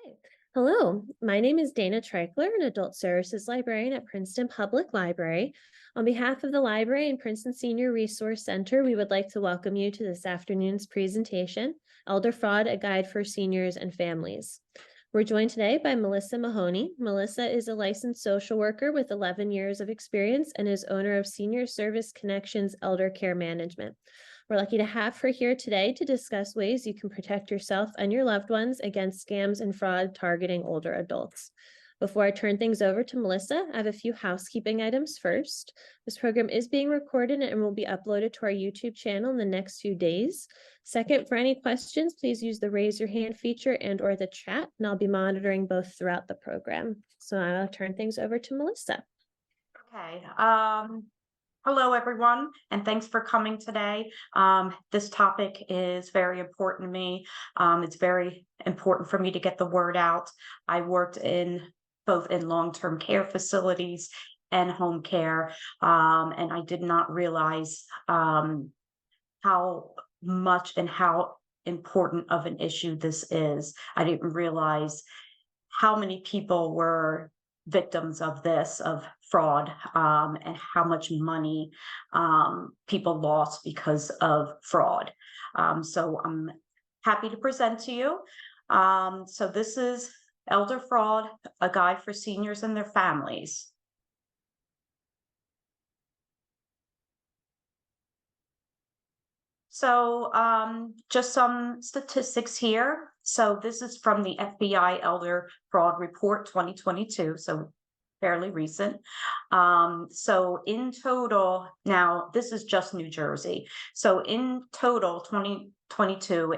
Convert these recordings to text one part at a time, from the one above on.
Hi. Hello, my name is Dana Treichler, an adult services librarian at Princeton Public Library. On behalf of the library and Princeton Senior Resource Center, we would like to welcome you to this afternoon's presentation, Elder Fraud, a Guide for Seniors and Families. We're joined today by Melissa Mahoney. Melissa is a licensed social worker with 11 years of experience and is owner of Senior Service Connections Elder Care Management. We're lucky to have her here today to discuss ways you can protect yourself and your loved ones against scams and fraud targeting older adults. Before I turn things over to Melissa, I have a few housekeeping items first. This program is being recorded and will be uploaded to our YouTube channel in the next few days. Second, for any questions, please use the raise your hand feature and/or the chat, and I'll be monitoring both throughout the program. So I'll turn things over to Melissa. Okay. Hello, everyone, and thanks for coming today. This topic is very important to me. It's very important for me to get the word out. I worked both in long-term care facilities and home care, and I did not realize how much and how important of an issue this is. I didn't realize how many people were victims of fraud, and how much money people lost because of fraud. So I'm happy to present to you. So this is Elder Fraud, a Guide for Seniors and Their Families. So just some statistics here. So this is from the FBI Elder Fraud Report 2022, so fairly recent. So in total, now this is just New Jersey. So in total, 2022,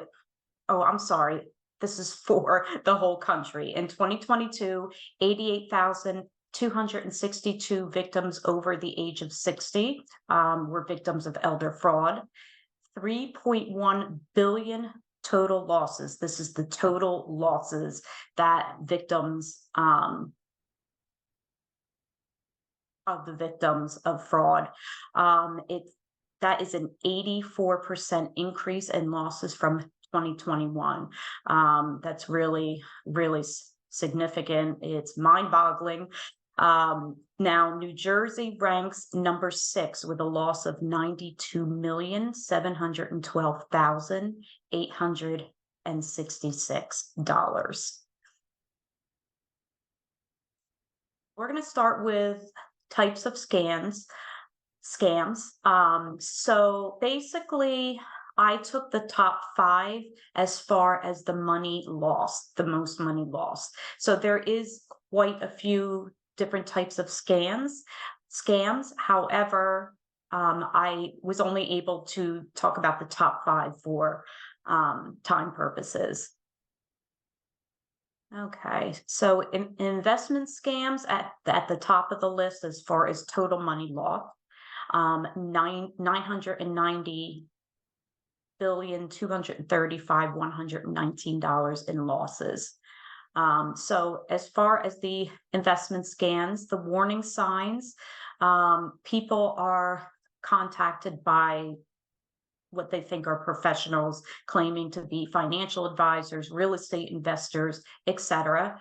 oh, I'm sorry, this is for the whole country. In 2022, 88,262 victims over the age of 60 were victims of elder fraud. 3.1 billion total losses. This is the total losses that victims of the victims of fraud. That is an 84% increase in losses from 2021. That's really, really significant. It's mind-boggling. Now, New Jersey ranks number 6 with a loss of $92,712,866. We're going to start with types of scams. So basically, I took the top 5 as far as the most money lost. So there is quite a few different types of scams. However, I was only able to talk about the top 5 for time purposes. Okay, so investment scams at the top of the list as far as total money lost, $990,235,119 in losses. So as far as the investment scams, the warning signs, people are contacted by what they think are professionals claiming to be financial advisors, real estate investors, etc.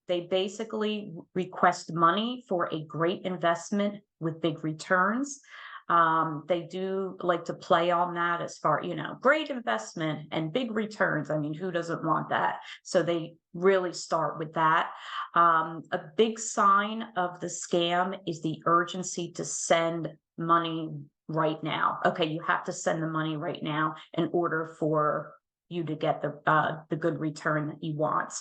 They basically request money for a great investment with big returns. They do like to play on that as far, great investment and big returns. I mean, who doesn't want that? So they really start with that. A big sign of the scam is the urgency to send money right now. Okay, you have to send the money right now in order for you to get the good return that you want.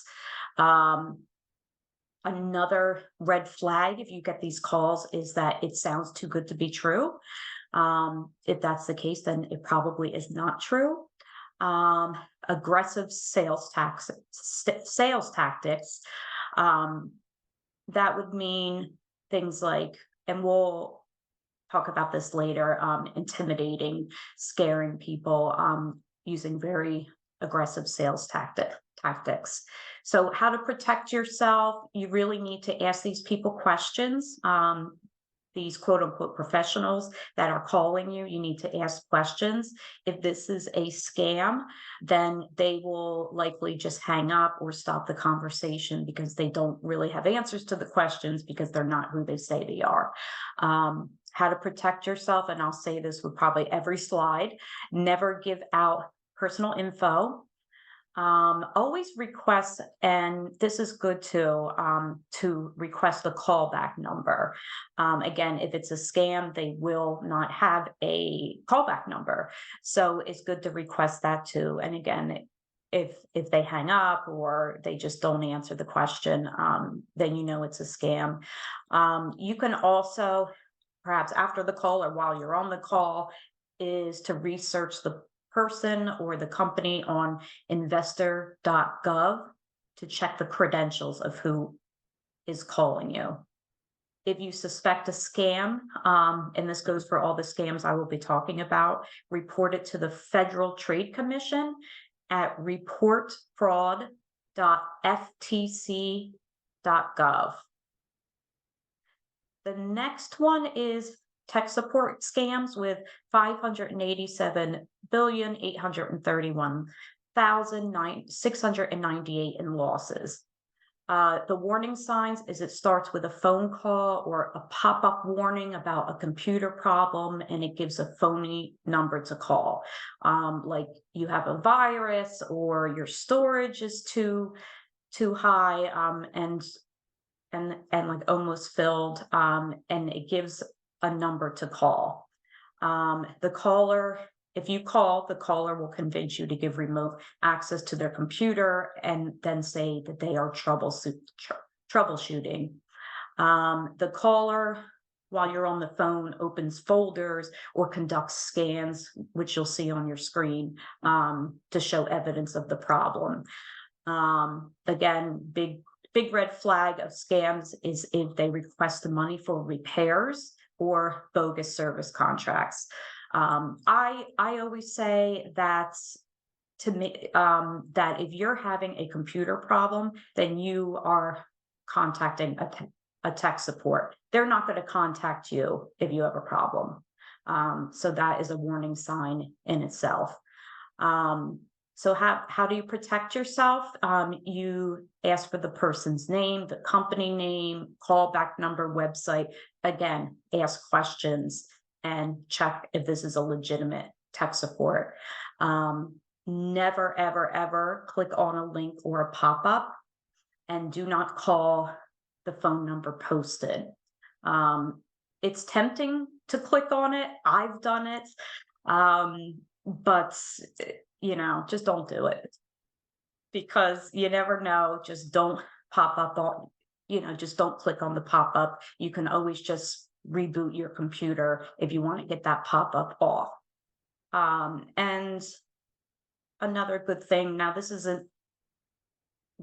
Another red flag, if you get these calls, is that it sounds too good to be true. If that's the case, then it probably is not true. Aggressive sales tactics. That would mean things like, and we'll talk about this later, intimidating, scaring people, using very aggressive sales tactics. So how to protect yourself, you really need to ask these people questions. these quote unquote professionals that are calling you, you need to ask questions. If this is a scam, then they will likely just hang up or stop the conversation because they don't really have answers to the questions because they're not who they say they are. How to protect yourself, and I'll say this with probably every slide: never give out personal info. Always request, and this is good to request a callback number. Again, if it's a scam, they will not have a callback number. So it's good to request that too. And again, if they hang up or they just don't answer the question, then you know it's a scam. You can also, perhaps after the call or while you're on the call, is to research the person or the company on investor.gov to check the credentials of who is calling you. If you suspect a scam, and this goes for all the scams I will be talking about, report it to the Federal Trade Commission at reportfraud.ftc.gov. The next one is tech support scams with 587,831,698 in losses. The warning signs is it starts with a phone call or a pop-up warning about a computer problem, and it gives a phony number to call. Like you have a virus or your storage is too high, and like almost filled, and it gives a number to call. The caller, if you call, the caller will convince you to give remote access to their computer and then say that they are troubleshooting. The caller, while you're on the phone, opens folders or conducts scans, which you'll see on your screen, to show evidence of the problem. Again, big red flag of scams is if they request the money for repairs or bogus service contracts. I always say that, to me, that if you're having a computer problem, then you are contacting a tech support. They're not going to contact you if you have a problem. So that is a warning sign in itself. So how do you protect yourself? You ask for the person's name, the company name, callback number, website. Again, ask questions and check if this is a legitimate tech support. Never, ever, ever click on a link or a pop-up, and do not call the phone number posted. It's tempting to click on it. I've done it. But just don't do it, because you never know. Just don't pop up on, just don't click on the pop up. You can always just reboot your computer if you want to get that pop up off. And another good thing, now this isn't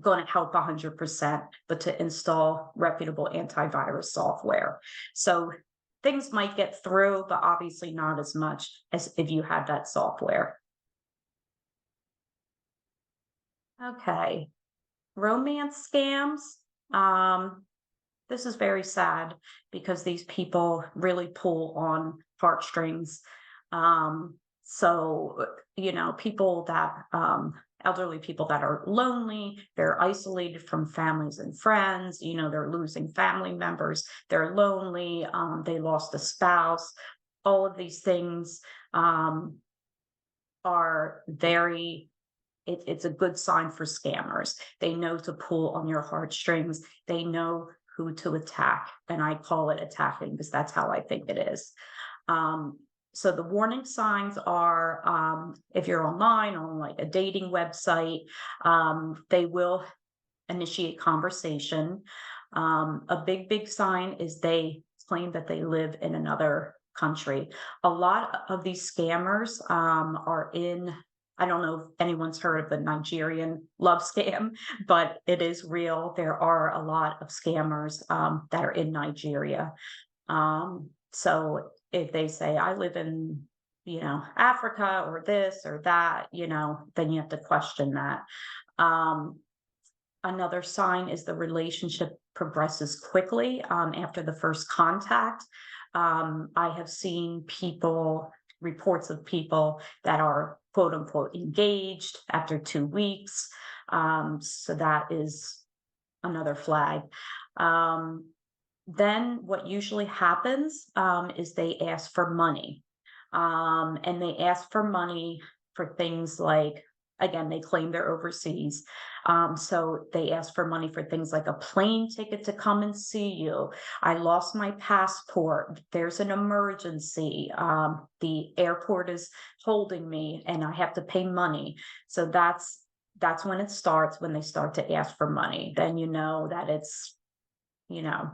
going to help 100%, but to install reputable antivirus software. So things might get through, but obviously not as much as if you had that software. Okay, romance scams. This is very sad because these people really pull on heartstrings. So, people that, elderly people that are lonely, they're isolated from families and friends, they're losing family members, they're lonely, they lost a spouse. All of these things are very, it's a good sign for scammers. They know to pull on your heartstrings. They know who to attack. And I call it attacking because that's how I think it is. So the warning signs are, if you're online on like a dating website, they will initiate conversation. A big sign is they claim that they live in another country. A lot of these scammers are in, I don't know if anyone's heard of the Nigerian love scam, but it is real. There are a lot of scammers that are in Nigeria. So if they say, I live in, Africa or this or that, then you have to question that. Another sign is the relationship progresses quickly after the first contact. I have seen reports of people that are quote unquote engaged after 2 weeks. So that is another flag. Um, then what usually happens is they ask for money. And they ask for money for things like, again, they claim they're overseas. So they ask for money for things like a plane ticket to come and see you. I lost my passport. There's an emergency. The airport is holding me and I have to pay money. So that's when it starts, when they start to ask for money. Then you know that it's, you know,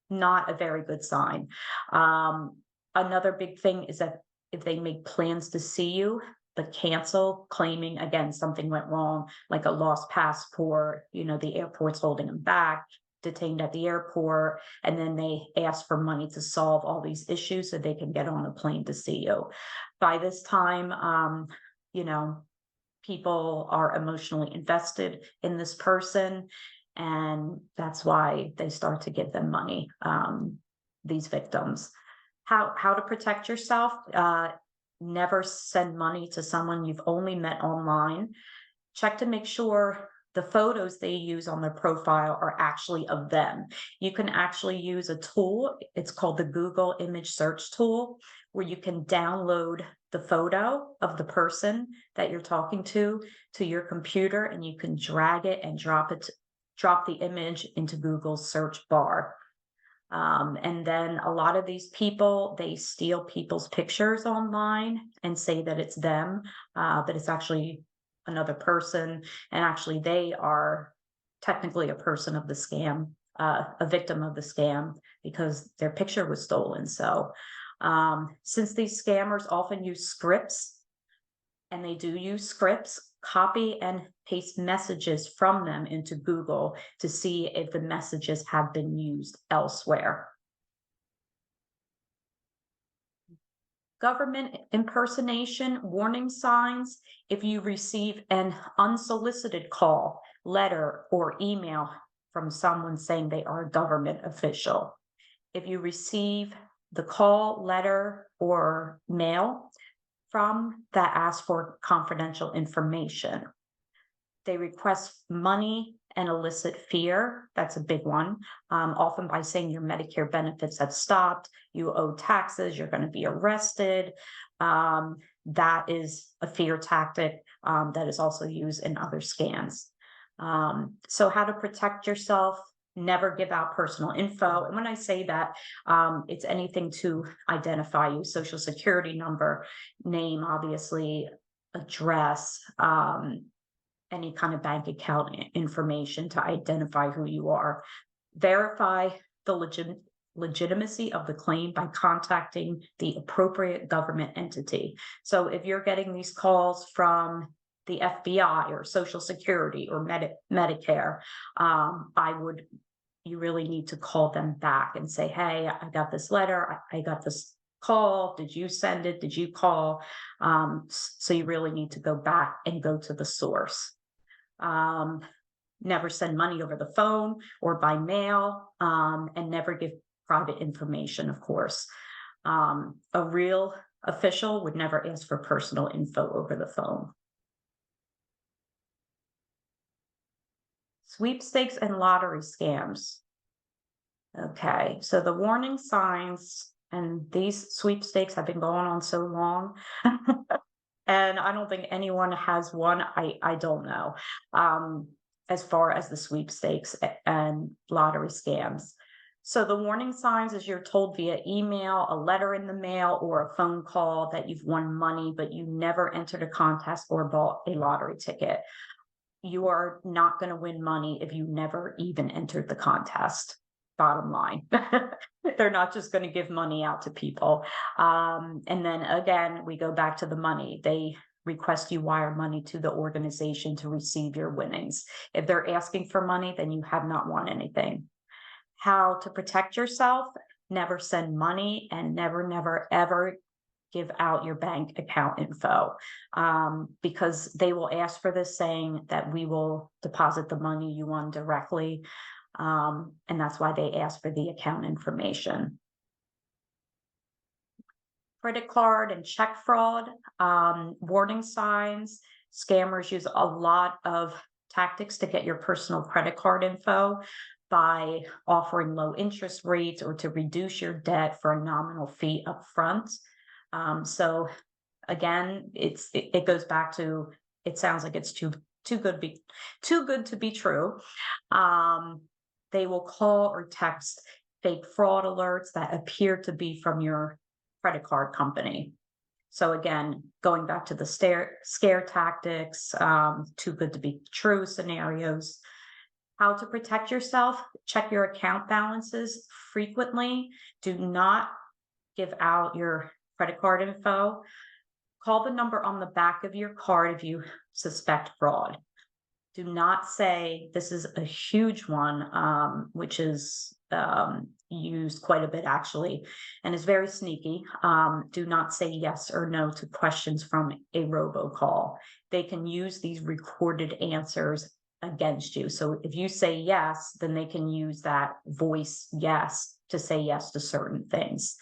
not a very good sign. Um, Another big thing is that if they make plans to see you, but cancel, claiming again something went wrong, like a lost passport, the airport's holding them back, detained at the airport, and then they ask for money to solve all these issues so they can get on a plane to see you. By this time, you know, people are emotionally invested in this person, and that's why they start to give them money, these victims. How to protect yourself? Never send money to someone you've only met online. Check to make sure the photos they use on their profile are actually of them. You can actually use a tool, it's called the Google image search tool, where you can download the photo of the person that you're talking to your computer, and you can drag it and drop the image into Google's search bar. And then a lot of these people, they steal people's pictures online and say that it's them, but it's actually another person. And actually, they are technically a person of the scam, a victim of the scam, because their picture was stolen. So, since these scammers often use scripts, and they do use scripts, copy and paste messages from them into Google to see if the messages have been used elsewhere. Government impersonation warning signs: if you receive an unsolicited call, letter, or email from someone saying they are a government official. If you receive the call, letter, or mail from that asks for confidential information. They request money and elicit fear. That's a big one. Often by saying your Medicare benefits have stopped, you owe taxes, you're going to be arrested. That is a fear tactic that is also used in other scams. So, how to protect yourself: never give out personal info. And when I say that, it's anything to identify you: social security number, name, obviously, address, any kind of bank account information to identify who you are. Verify the legitimacy of the claim by contacting the appropriate government entity. So if you're getting these calls from the FBI or Social Security or Medicare, you really need to call them back and say, hey, I got this letter, I got this call, did you send it, did you call? So you really need to go back and go to the source. Never send money over the phone or by mail, and never give private information, of course. A real official would never ask for personal info over the phone. Sweepstakes and lottery scams. Okay, so the warning signs, and these sweepstakes have been going on so long. And I don't think anyone has one. I don't know. As far as the sweepstakes and lottery scams. So the warning signs is you're told via email, a letter in the mail, or a phone call that you've won money, but you never entered a contest or bought a lottery ticket. You are not going to win money if you never even entered the contest. Bottom line. They're not just going to give money out to people. And then again, we go back to the money. They request you wire money to the organization to receive your winnings. If they're asking for money, then you have not won anything. How to protect yourself: never send money, and never, never, ever give out your bank account info, because they will ask for this, saying that we will deposit the money you won directly. And that's why they ask for the account information. Credit card and check fraud, warning signs. Scammers use a lot of tactics to get your personal credit card info by offering low interest rates or to reduce your debt for a nominal fee up front. So again, it goes back to, it sounds like it's too good to be true. Um, they will call or text fake fraud alerts that appear to be from your credit card company. So again, going back to the scare tactics, too good to be true scenarios. How to protect yourself: check your account balances frequently. Do not give out your credit card info. Call the number on the back of your card if you suspect fraud. Do not say, this is a huge one, which is used quite a bit actually, and is very sneaky. Do not say yes or no to questions from a robocall. They can use these recorded answers against you. So if you say yes, then they can use that voice yes to say yes to certain things.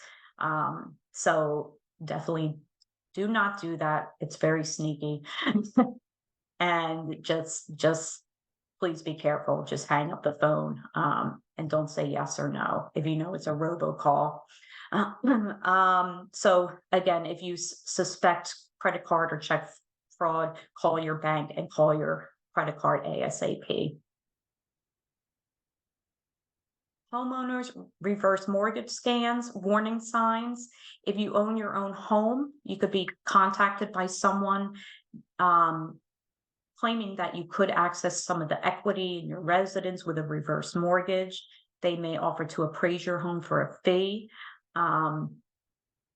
So definitely do not do that. It's very sneaky. And just please be careful. Just hang up the phone, and don't say yes or no if you know it's a robocall. So again, if you suspect credit card or check fraud, call your bank and call your credit card ASAP. Homeowners reverse mortgage scams, warning signs. If you own your own home, you could be contacted by someone claiming that you could access some of the equity in your residence with a reverse mortgage. They may offer to appraise your home for a fee,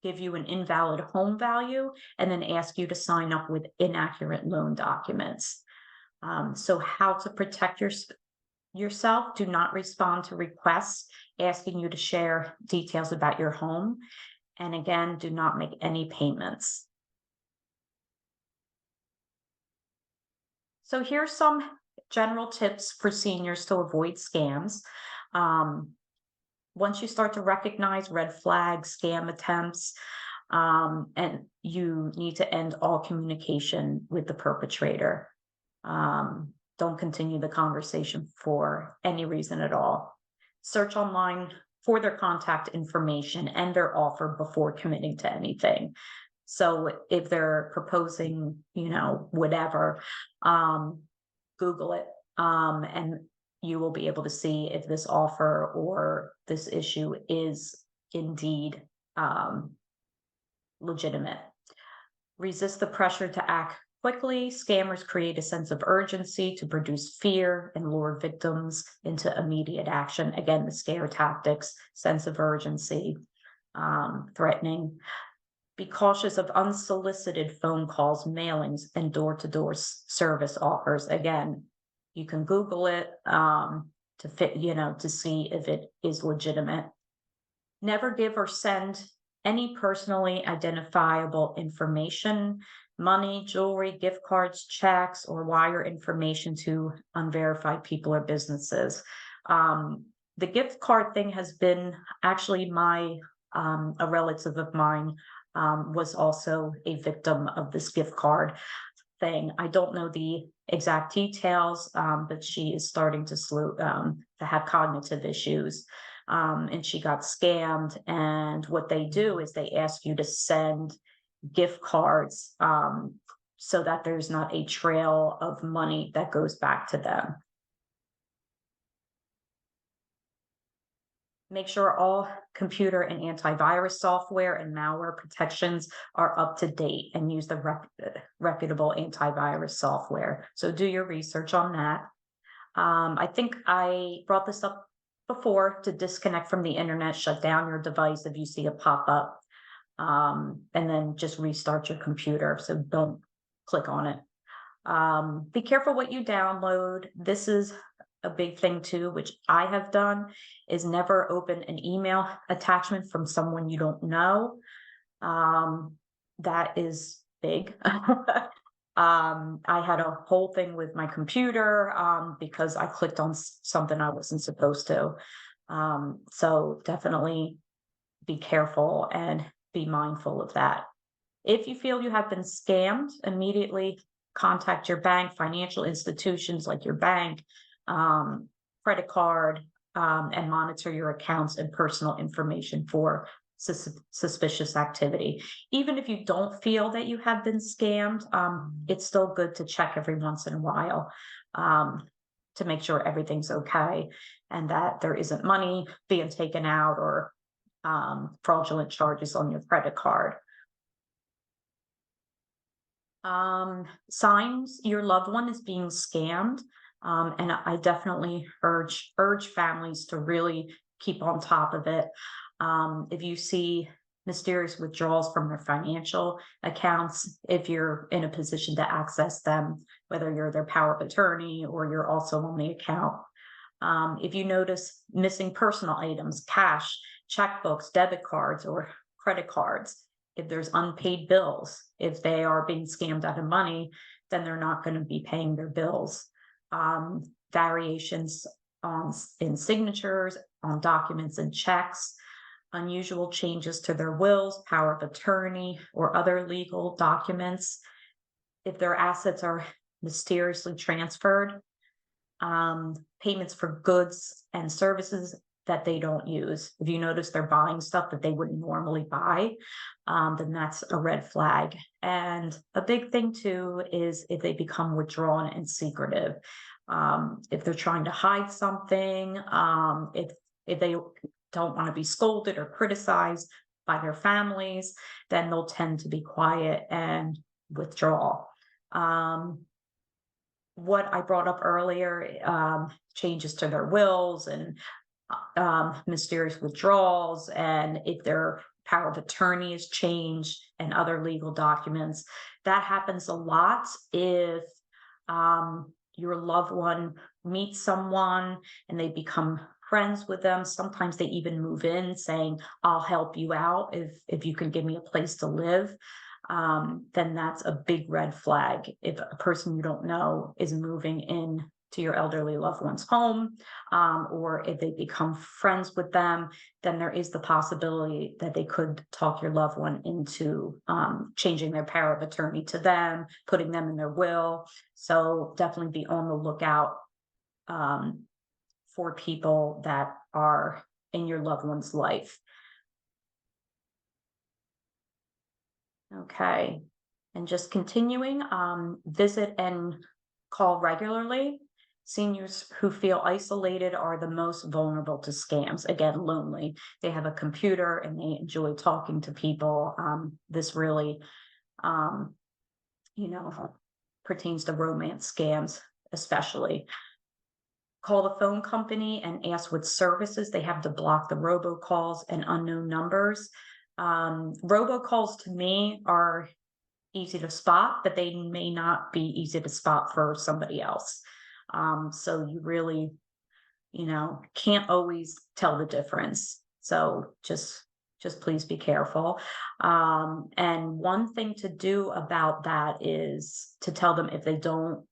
give you an invalid home value, and then ask you to sign up with inaccurate loan documents. So how to protect yourself: do not respond to requests asking you to share details about your home. And again, do not make any payments. So here's some general tips for seniors to avoid scams. Once you start to recognize red flags, scam attempts, and you need to end all communication with the perpetrator. Don't continue the conversation for any reason at all. Search online for their contact information and their offer before committing to anything. So if they're proposing, whatever, Google it, and you will be able to see if this offer or this issue is indeed legitimate. Resist the pressure to act quickly. Scammers create a sense of urgency to produce fear and lure victims into immediate action. Again, the scare tactics, sense of urgency, threatening. Be cautious of unsolicited phone calls, mailings, and door-to-door service offers. Again, you can Google it to see if it is legitimate. Never give or send any personally identifiable information, money, jewelry, gift cards, checks, or wire information to unverified people or businesses. The gift card thing has been actually a relative of mine was also a victim of this gift card thing. I don't know the exact details, but she is starting to have cognitive issues. And she got scammed. And what they do is they ask you to send gift cards so that there's not a trail of money that goes back to them. Make sure all computer and antivirus software and malware protections are up to date, and use the reputable antivirus software. So do your research on that. I think I brought this up before: to disconnect from the internet, shut down your device if you see a pop-up, and then just restart your computer. So don't click on it. Be careful what you download. This is a big thing too, which I have done, is never open an email attachment from someone you don't know. That is big. I had a whole thing with my computer because I clicked on something I wasn't supposed to. So definitely be careful and be mindful of that. If you feel you have been scammed, immediately contact your bank, financial institutions like your bank, um, credit card, and monitor your accounts and personal information for suspicious activity. Even if you don't feel that you have been scammed, it's still good to check every once in a while, um, to make sure everything's okay and that there isn't money being taken out or fraudulent charges on your credit card. Signs your loved one is being scammed. And I definitely urge families to really keep on top of it. If you see mysterious withdrawals from their financial accounts, if you're in a position to access them, whether you're their power of attorney or you're also on the account. If you notice missing personal items, cash, checkbooks, debit cards, or credit cards, if there's unpaid bills, if they are being scammed out of money, then they're not going to be paying their bills. Variations in signatures, on documents and checks, unusual changes to their wills, power of attorney, or other legal documents. If their assets are mysteriously transferred, payments for goods and services that they don't use. If you notice they're buying stuff that they wouldn't normally buy, then that's a red flag. And a big thing too is if they become withdrawn and secretive. If they're trying to hide something, if they don't want to be scolded or criticized by their families, then they'll tend to be quiet and withdraw. What I brought up earlier, changes to their wills and mysterious withdrawals, and if their power of attorney is changed and other legal documents. That happens a lot if your loved one meets someone and they become friends with them. Sometimes they even move in saying, I'll help you out if you can give me a place to live. Then that's a big red flag. If a person you don't know is moving in to your elderly loved one's home, or if they become friends with them, then there is the possibility that they could talk your loved one into changing their power of attorney to them, putting them in their will. So definitely be on the lookout for people that are in your loved one's life. Okay. And just continuing, visit and call regularly. Seniors who feel isolated are the most vulnerable to scams. Again, lonely. They have a computer and they enjoy talking to people. This really, um, you know, pertains to romance scams, especially. Call the phone company and ask what services they have to block the robocalls and unknown numbers. Robocalls to me are easy to spot, but they may not be easy to spot for somebody else. So you really, can't always tell the difference. So just please be careful. And one thing to do about that is to tell them if they don't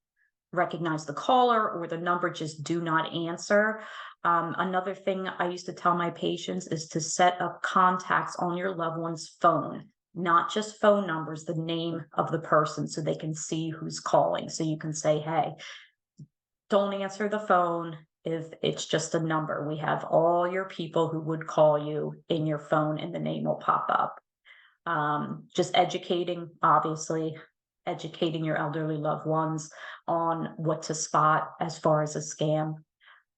recognize the caller or the number, just do not answer. Another thing I used to tell my patients is to set up contacts on your loved one's phone, not just phone numbers, the name of the person so they can see who's calling. So you can say, hey, don't answer the phone if it's just a number. We have all your people who would call you in your phone and the name will pop up. Just obviously, educating your elderly loved ones on what to spot as far as a scam.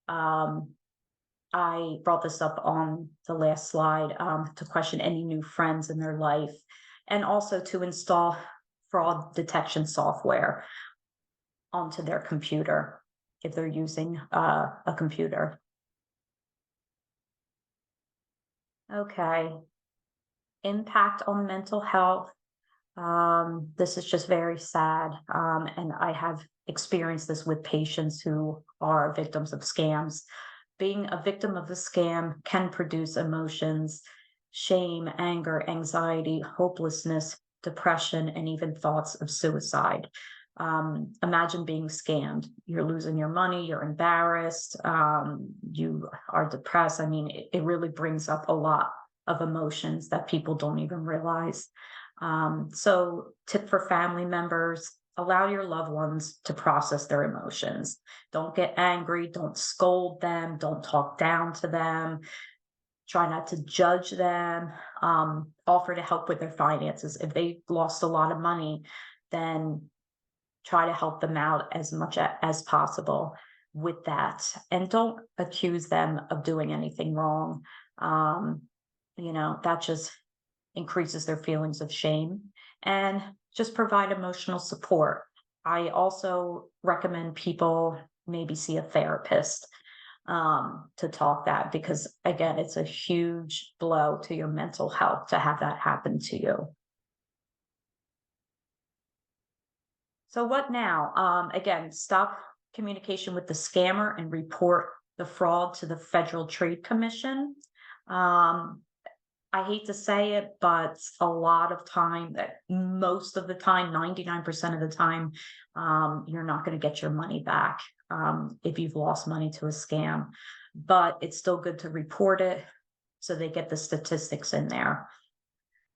I brought this up on the last slide, to question any new friends in their life and also to install fraud detection software onto their computer if they're using a computer. Okay. Impact on mental health. This is just very sad. And I have experienced this with patients who are victims of scams. Being a victim of a scam can produce emotions, shame, anger, anxiety, hopelessness, depression, and even thoughts of suicide. Imagine being scammed. You're losing your money, you're embarrassed, you are depressed. I mean, it really brings up a lot of emotions that people don't even realize. So tip for family members, allow your loved ones to process their emotions. Don't get angry, don't scold them, don't talk down to them, try not to judge them, offer to help with their finances. If they lost a lot of money, then try to help them out as much as possible with that. And don't accuse them of doing anything wrong. Um, that just increases their feelings of shame, and just provide emotional support. I also recommend people maybe see a therapist to talk that, because again, it's a huge blow to your mental health to have that happen to you. So what now? Again, stop communication with the scammer and report the fraud to the Federal Trade Commission. Um, I hate to say it, but a lot of time, that most of the time, 99% of the time, you're not going to get your money back if you've lost money to a scam. But it's still good to report it so they get the statistics in there.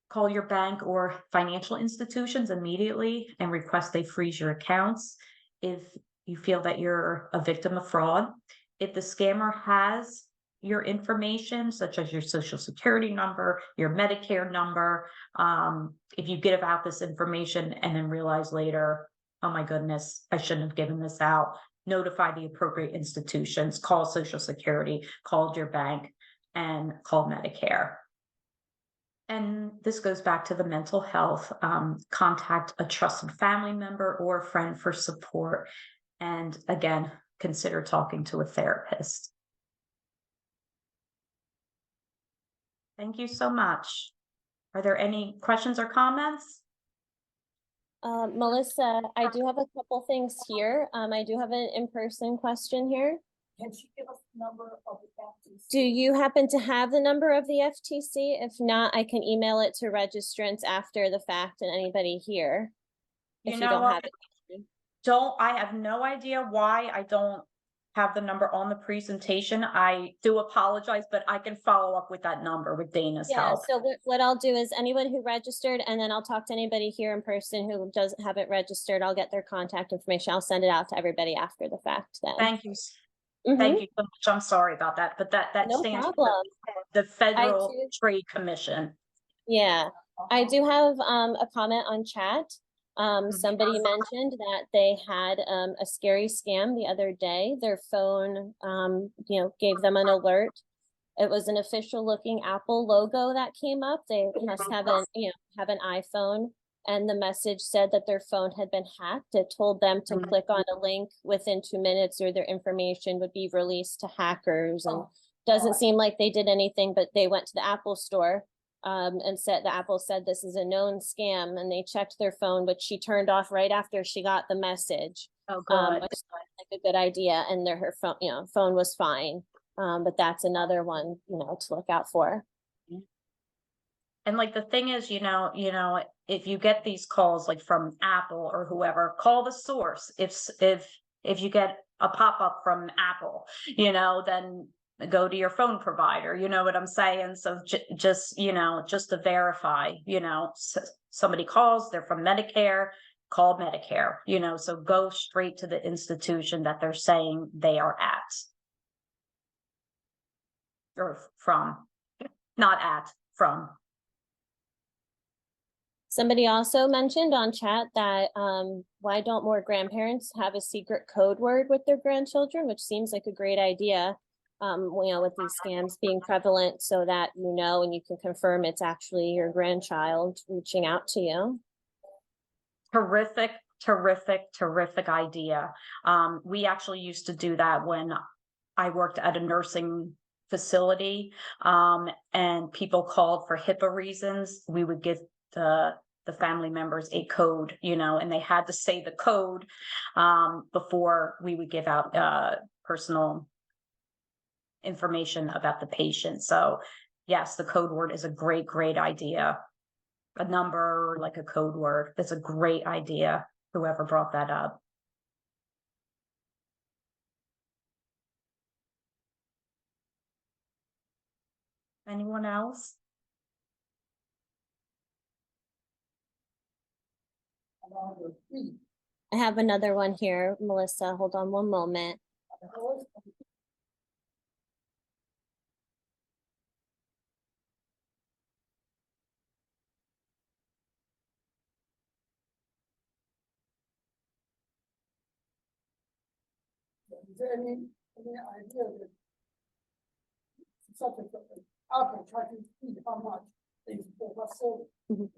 Call your bank or financial institutions immediately and request they freeze your accounts if you feel that you're a victim of fraud. If the scammer has your information, such as your social security number, your Medicare number, if you give out this information and then realize later, oh my goodness, I shouldn't have given this out, notify the appropriate institutions, call Social Security, call your bank, and call Medicare. And this goes back to the mental health. Contact a trusted family member or a friend for support. And again, consider talking to a therapist. Thank you so much. Are there any questions or comments? Melissa, I do have a couple things here. I do have an in-person question here. Can she give us the number of the FTC? Do you happen to have the number of the FTC? If not, I can email it to registrants after the fact and anybody here. If you don't have it. I have no idea why I don't have the number on the presentation. I do apologize, but I can follow up with that number with Dana's help. So what I'll do is anyone who registered, and then I'll talk to anybody here in person who haven't registered. I'll get their contact information. I'll send it out to everybody after the fact then. Thank you. Thank you so much. I'm sorry about that, but that No stands problem. for the Federal Trade Commission. Yeah, I do have a comment on chat. Somebody mentioned that they had a scary scam the other day. Their phone, gave them an alert. It was an official looking Apple logo that came up. They must have have an iPhone, and the message said that their phone had been hacked. It told them to click on a link within 2 minutes or their information would be released to hackers. And doesn't seem like they did anything, but they went to the Apple store and said the Apple said this is a known scam, and they checked their phone, which she turned off right after she got the message. Oh, good. Which like a good idea, and her phone, phone was fine. But that's another one, to look out for. And like the thing is, if you get these calls like from Apple or whoever, call the source. If you get a pop-up from Apple, then go to your phone provider. You know what I'm saying? So just to verify, somebody calls, they're from Medicare, call Medicare, so go straight to the institution that they're saying they are at. Or from, not at, from. Somebody also mentioned on chat that why don't more grandparents have a secret code word with their grandchildren, which seems like a great idea. With these scams being prevalent, so that and you can confirm it's actually your grandchild reaching out to you. Terrific, terrific, terrific idea. We actually used to do that when I worked at a nursing facility, and people called for HIPAA reasons. We would give the family members a code, and they had to say the code before we would give out personal information about the patient. So yes, the code word is a great, great idea. A number, like a code word, that's a great idea. Whoever brought that up. Anyone else? $5 fee. I have another one here, Melissa. Hold on one moment. Is there any idea that such a outfit charging fee, how much is for what service? Mhm.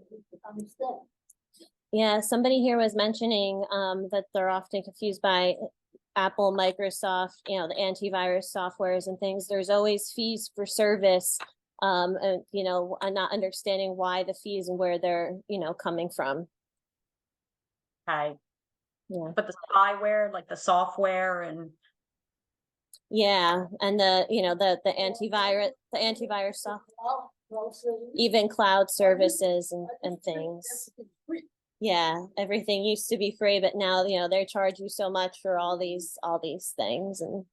I understand. Yeah, somebody here was mentioning that they're often confused by Apple, Microsoft, you know, the antivirus softwares and things. There's always fees for service, and you know, I'm not understanding why the fees and where they're, you know, coming from. Okay, Yeah, but the spyware, like the software and yeah, and the, you know, the antivirus soft, even cloud services and things. Everything's free. Yeah, everything used to be free, but now, you know, they charge you so much for all these things. And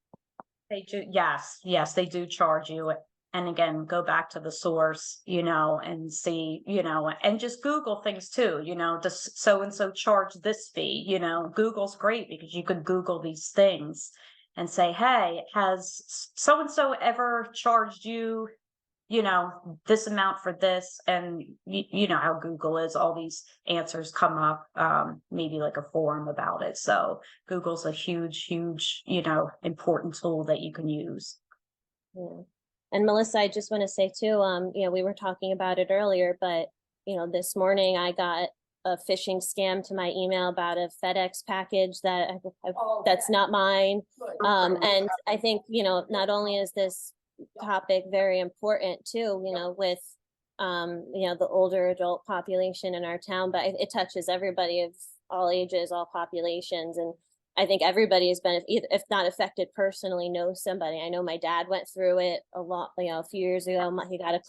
they do, yes, they do charge you. And again, go back to the source, and see, and just Google things too, does so and so charge this fee? Google's great because you could Google these things and say, hey, has so and so ever charged you, this amount for this? And you know how Google is, all these answers come up, maybe like a forum about it. So Google's a huge, important tool that you can use. yeah. And Melissa, I just want to say too, you know, we were talking about it earlier, but you know, this morning I got a phishing scam to my email about a FedEx package that that's not mine. And I think, you know, not only is this topic very important too, you know, with you know, the older adult population in our town, but it touches everybody of all ages, all populations. And I think everybody has been, if not affected personally, knows somebody. I know my dad went through it a lot, you know, a few years ago. He got a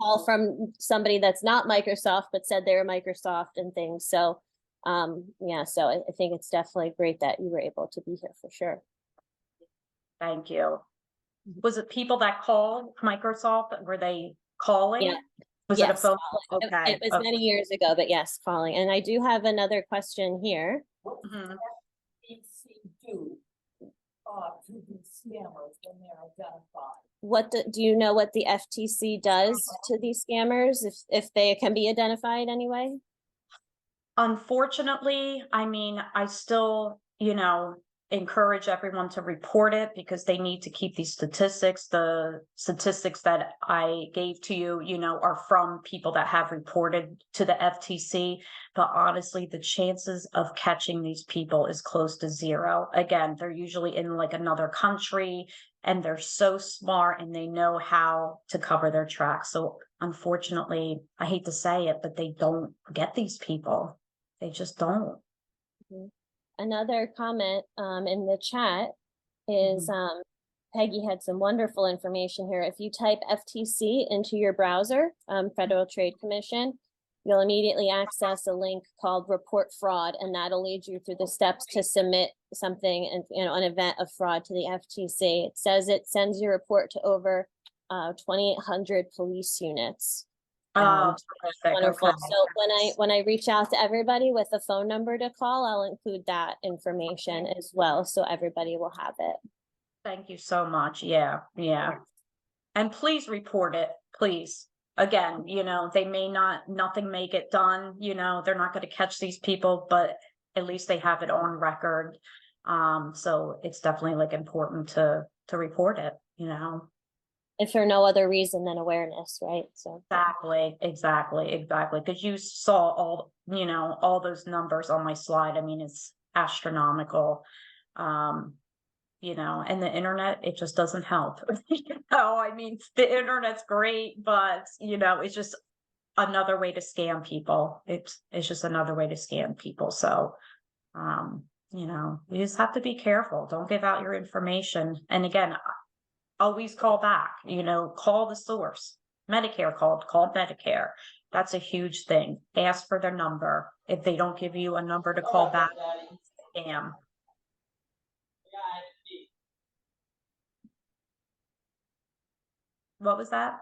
call from somebody that's not Microsoft, but said they were Microsoft and things. So, yeah, so I think it's definitely great that you were able to be here for sure. Thank you. Was it people that called Microsoft? Were they calling? Yeah. Was it a Yes, phone? calling. Okay. It was many years ago, but yes, calling. And I do have another question here. What does Mhm. FTC do to these scammers when they're identified? What do you know what the FTC does to these scammers if they can be identified anyway? Unfortunately, I mean, I still, encourage everyone to report it because they need to keep these statistics. The statistics that I gave to you, are from people that have reported to the FTC. But honestly, the chances of catching these people is close to zero. Again, they're usually in like another country and they're so smart and they know how to cover their tracks. So unfortunately, I hate to say it, but they don't get these people. They just don't. Mhm. Another comment in the chat is Peggy had some wonderful information here. If you type FTC into your browser, Federal Trade Commission, you'll immediately access a link called Report Fraud, and that'll lead you through the steps to submit something and, you know, an event of fraud to the FTC. It says it sends your report to over 2,800 police units. Oh, terrific. Wonderful. Okay. So when I reach out to everybody with a phone number to call, I'll include that information as well, so everybody will have it. Thank you so much. Yeah, yeah. And please report it, please. Again, they may nothing may get done, they're not going to catch these people, but at least they have it on record. So it's definitely like important to report it, If for no other reason than awareness, right? So Exactly. Because you saw all those numbers on my slide. I mean, it's astronomical. And the internet, it just doesn't help. I mean, the internet's great, but it's just another way to scam people. It's just another way to scam people. So, you just have to be careful. Don't give out your information. And again, always call back, call the source. Medicare call Medicare. That's a huge thing. Ask for their number. If they don't give you a number to call back, scam. What was that?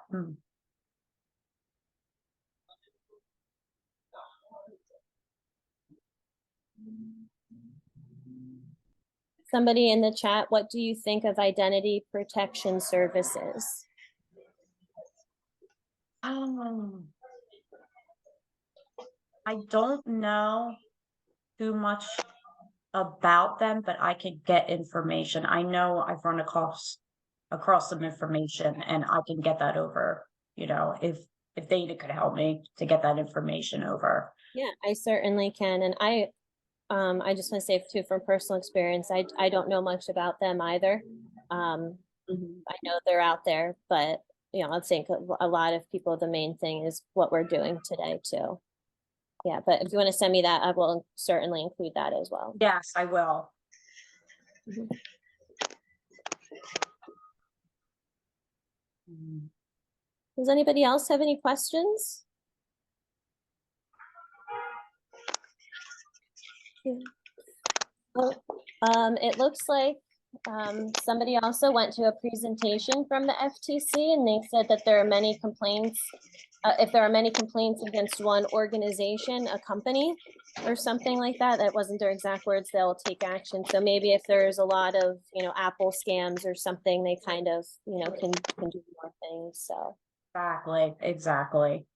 Somebody in the chat, what do you think of identity protection services? I don't know too much about them, but I could get information. I know I've run across some information, and I can get that over, if Dana could help me to get that information over. Yeah, I certainly can. And I just want to say too, from personal experience, I don't know much about them either. I know they're out there, but I think a lot of people, the main thing is what we're doing today too. Yeah, but if you want to send me that, I will certainly include that as well. Yes, I will. Does anybody else have any questions? Well, it looks like somebody also went to a presentation from the FTC, and they said that there are many complaints. If there are many complaints against one organization, a company, or something like that, that wasn't their exact words, they'll take action. So maybe if there's a lot of, Apple scams or something, they kind of, can do more things. So Exactly.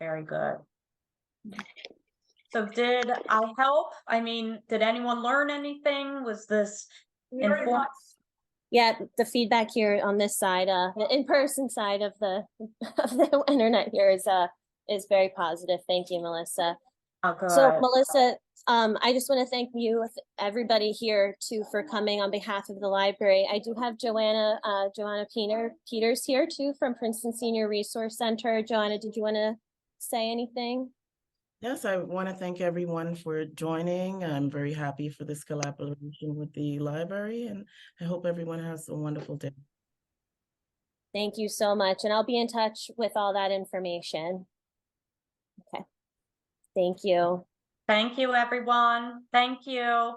Very good. So did I help? I mean, did anyone learn anything? Was this informative? yeah, the feedback here on this side, the in-person side of the of the internet here is very positive. Thank you, Melissa. Oh, good. So Melissa, I just want to thank you, everybody here too, for coming on behalf of the library. I do have Joanna Peters here too from Princeton Senior Resource Center. Joanna, did you want to say anything? Yes, I want to thank everyone for joining. I'm very happy for this collaboration with the library, and I hope everyone has a wonderful day. Thank you so much. And I'll be in touch with all that information. Okay. Thank you. Thank you, everyone. Thank you.